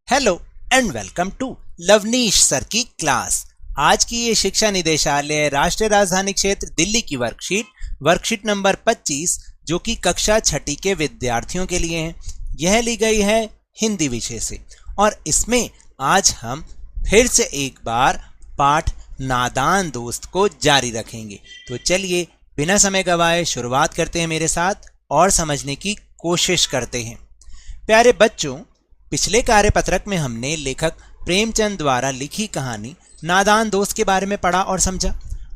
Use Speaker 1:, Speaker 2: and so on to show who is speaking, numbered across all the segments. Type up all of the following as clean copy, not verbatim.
Speaker 1: Hello and welcome to Lovneesh sir की class. आज की ये शिक्षा निदेशालय राष्ट्रीय राजधानी क्षेत्र दिल्ली की वर्कशीट नंबर 25 जो कि कक्षा छठी के विद्यार्थियों के लिए है। यह ली गई है हिंदी विषय से और इसमें आज हम फिर से एक बार पाठ नादान दोस्त को जारी रखेंगे। तो चलिए बिना समय गवाए शुरुआत करते हैं मेरे साथ और समझने की कोशिश करते हैं। प्यारे बच्चों, पिछले कार्यपत्रक में हमने लेखक प्रेमचंद द्वारा लिखी कहानी नादान दोस्त के बारे में पढ़ा और समझा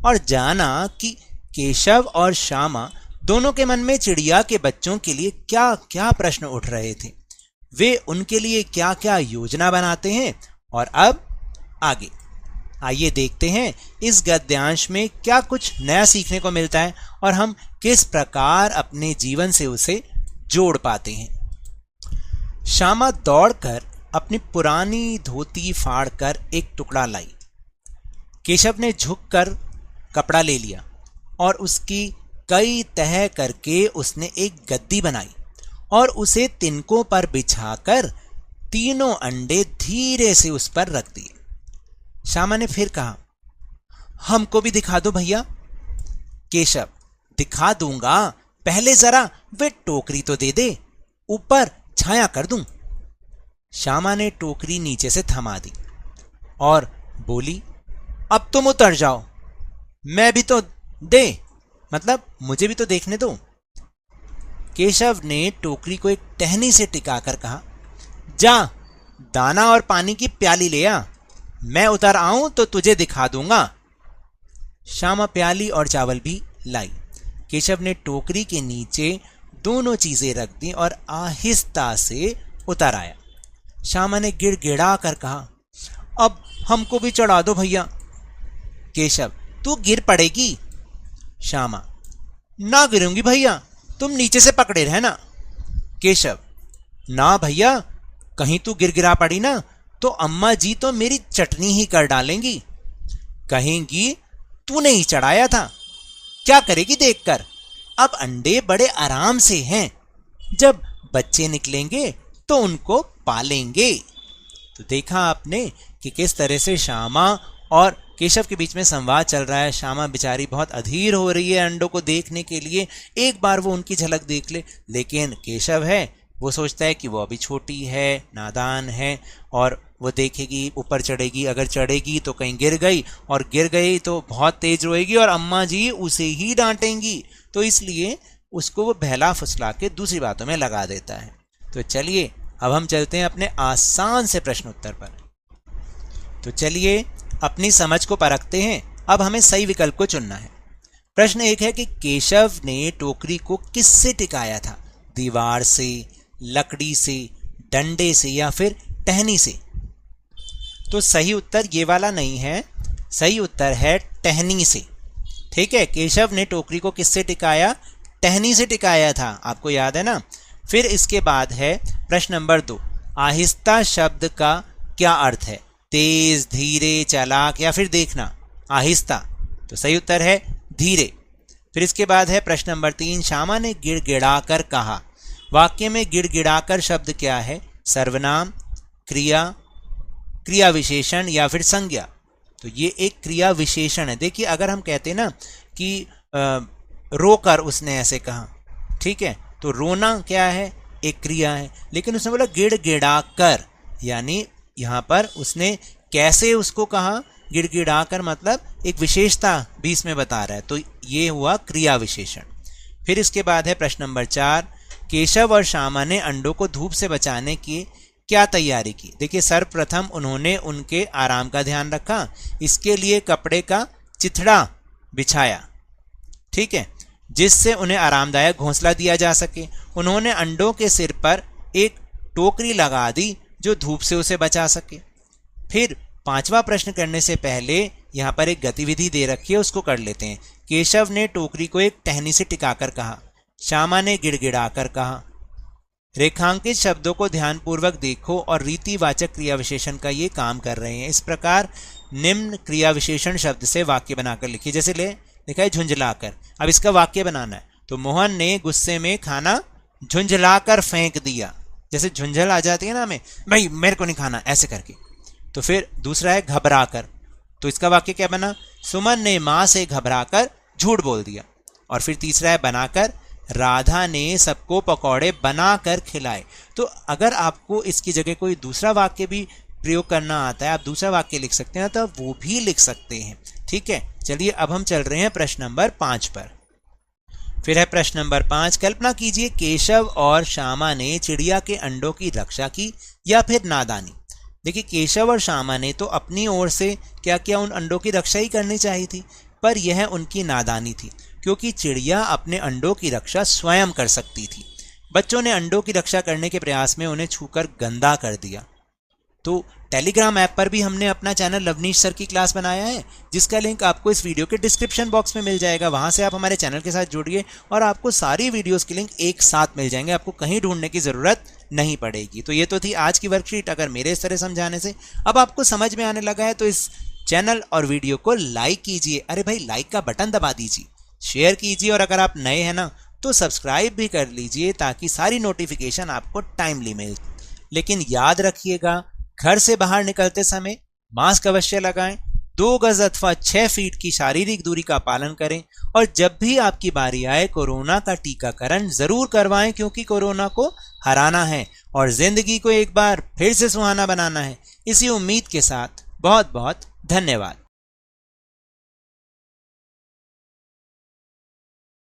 Speaker 1: और जाना कि केशव और श्यामा दोनों के मन में चिड़िया के बच्चों के लिए क्या क्या प्रश्न उठ रहे थे, वे उनके लिए क्या क्या योजना बनाते हैं। और अब आगे आइए देखते हैं इस गद्यांश में क्या कुछ नया सीखने को मिलता है और हम किस प्रकार अपने जीवन से उसे जोड़ पाते हैं। श्यामा दौड़कर अपनी पुरानी धोती फाड़कर एक टुकड़ा लाई। केशव ने झुककर कपड़ा ले लिया और उसकी कई तह करके उसने एक गद्दी बनाई और उसे तिनकों पर बिछाकर तीनों अंडे धीरे से उस पर रख दिए। श्यामा ने फिर कहा, हमको भी दिखा दो भैया। केशव, दिखा दूंगा, पहले जरा वे टोकरी तो दे दे, ऊपर छाया कर दूं। श्यामा ने टोकरी नीचे से थमा दी और बोली, अब तुम उतर जाओ, मैं भी तो मुझे भी तो देखने दो। केशव ने टोकरी को एक टहनी से टिकाकर कहा, जा दाना और पानी की प्याली ले आ, मैं उतर आऊं तो तुझे दिखा दूंगा। श्यामा प्याली और चावल भी लाई। केशव ने टोकरी के नीचे दोनों चीजें रख दी और आहिस्ता से उतर आया। श्यामा ने गिड़गिड़ा कर कहा, अब हमको भी चढ़ा दो भैया। केशव, तू गिर पड़ेगी। श्यामा, ना गिरूंगी भैया, तुम नीचे से पकड़े रहना। केशव, ना भैया, कहीं तू गिरगिरा पड़ी ना तो अम्मा जी तो मेरी चटनी ही कर डालेंगी, कहेंगी तूने ही चढ़ाया था, क्या करेगी देखकर। अब अंडे बड़े आराम से हैं, जब बच्चे निकलेंगे तो उनको पालेंगे। तो देखा आपने कि किस तरह से श्यामा और केशव के बीच में संवाद चल रहा है। श्यामा बेचारी बहुत अधीर हो रही है अंडों को देखने के लिए, एक बार वो उनकी झलक देख ले, लेकिन केशव है वो सोचता है कि वो अभी छोटी है, नादान है और वो देखेगी ऊपर चढ़ेगी, अगर चढ़ेगी तो कहीं गिर गई और गिर गई तो बहुत तेज रोएगी और अम्मा जी उसे ही डांटेंगी, तो इसलिए उसको वो बहला फुसला के दूसरी बातों में लगा देता है। तो चलिए अब हम चलते हैं अपने आसान से प्रश्न उत्तर पर। तो चलिए अपनी समझ को परखते हैं। अब हमें सही विकल्प को चुनना है। प्रश्न एक है कि केशव ने टोकरी को किससे टिकाया था, दीवार से, लकड़ी से, डंडे से या फिर टहनी से। तो सही उत्तर ये वाला नहीं है, सही उत्तर है टहनी से। ठीक है, केशव ने टोकरी को किससे टिकाया, टहनी से टिकाया था, आपको याद है ना। फिर इसके बाद है प्रश्न नंबर 2, आहिस्ता शब्द का क्या अर्थ है, तेज, धीरे, चालाक या फिर देखना। आहिस्ता, तो सही उत्तर है धीरे। फिर इसके बाद है प्रश्न नंबर 3, श्यामा ने गिड़गिड़ाकर कहा। वाक्य में गिड़गिड़ाकर शब्द क्या है, सर्वनाम, क्रिया, क्रिया विशेषण या फिर संज्ञा। तो ये एक क्रिया विशेषण है। देखिए अगर हम कहते हैं ना कि रोकर उसने ऐसे कहा, ठीक है, तो रोना क्या है, एक क्रिया है, लेकिन उसने बोला गिड़गिड़ाकर, यानी यहाँ पर उसने कैसे उसको कहा, गिड़गिड़ाकर मतलब एक विशेषता भी इसमें बता रहा है, तो ये हुआ क्रिया विशेषण। फिर इसके बाद है प्रश्न नंबर 4, केशव और श्यामा ने अंडों को धूप से बचाने की क्या तैयारी की। देखिए सर्वप्रथम उन्होंने उनके आराम का ध्यान रखा, इसके लिए कपड़े का चिथड़ा बिछाया, ठीक है, जिससे उन्हें आरामदायक घोंसला दिया जा सके। उन्होंने अंडों के सिर पर एक टोकरी लगा दी जो धूप से उसे बचा सके। फिर 5वां प्रश्न करने से पहले यहाँ पर एक गतिविधि दे रखी है, उसको कर लेते हैं। केशव ने टोकरी को एक टहनी से टिकाकर कहा, श्यामा ने गिड़गिड़ाकर कहा। रेखांकित शब्दों को ध्यानपूर्वक देखो और रीतिवाचक क्रिया विशेषण का ये काम कर रहे हैं। इस प्रकार निम्न क्रिया विशेषण शब्द से वाक्य बनाकर लिखिए। जैसे लिखा है झुंझलाकर, अब इसका वाक्य बनाना है। तो मोहन ने गुस्से में खाना झुंझलाकर फेंक दिया। जैसे झुंझल आ जाती है ना हमें, भाई मेरे को नहीं खाना ऐसे करके। तो फिर दूसरा है घबरा कर, तो इसका वाक्य क्या बना, सुमन ने माँ से घबरा कर झूठ बोल दिया। और फिर तीसरा है बनाकर, राधा ने सबको पकौड़े बनाकर खिलाए। तो अगर आपको इसकी जगह कोई दूसरा वाक्य भी प्रयोग करना आता है, आप दूसरा वाक्य लिख सकते हैं, तो आप वो भी लिख सकते हैं। ठीक है, चलिए अब हम चल रहे हैं प्रश्न नंबर 5 पर। फिर है प्रश्न नंबर 5, कल्पना कीजिए केशव और श्यामा ने चिड़िया के अंडों की रक्षा की या फिर नादानी। देखिए केशव और श्यामा ने तो अपनी ओर से क्या किया, उन अंडों की रक्षा ही करनी चाहिए थी, पर यह उनकी नादानी थी, क्योंकि चिड़िया अपने अंडों की रक्षा स्वयं कर सकती थी। बच्चों ने अंडों की रक्षा करने के प्रयास में उन्हें छूकर गंदा कर दिया। तो टेलीग्राम ऐप पर भी हमने अपना चैनल लवनीश सर की क्लास बनाया है, जिसका लिंक आपको इस वीडियो के डिस्क्रिप्शन बॉक्स में मिल जाएगा। वहां से आप हमारे चैनल के साथ जुड़िए और आपको सारी वीडियोस के लिंक एक साथ मिल जाएंगे, आपको कहीं ढूंढने की जरूरत नहीं पड़ेगी। तो ये तो थी आज की वर्कशीट। अगर मेरे इस तरह समझाने से अब आपको समझ में आने लगा है तो इस चैनल और वीडियो को लाइक कीजिए। अरे भाई लाइक का बटन दबा दीजिए, शेयर कीजिए, और अगर आप नए हैं ना तो सब्सक्राइब भी कर लीजिए, ताकि सारी नोटिफिकेशन आपको टाइमली मिले। लेकिन याद रखिएगा, घर से बाहर निकलते समय मास्क अवश्य लगाएं, 2 गज अथवा 6 फीट की शारीरिक दूरी का पालन करें, और जब भी आपकी बारी आए कोरोना का टीकाकरण जरूर करवाएं, क्योंकि कोरोना को हराना है और जिंदगी को एक बार फिर से सुहाना बनाना है। इसी उम्मीद के साथ बहुत बहुत धन्यवाद।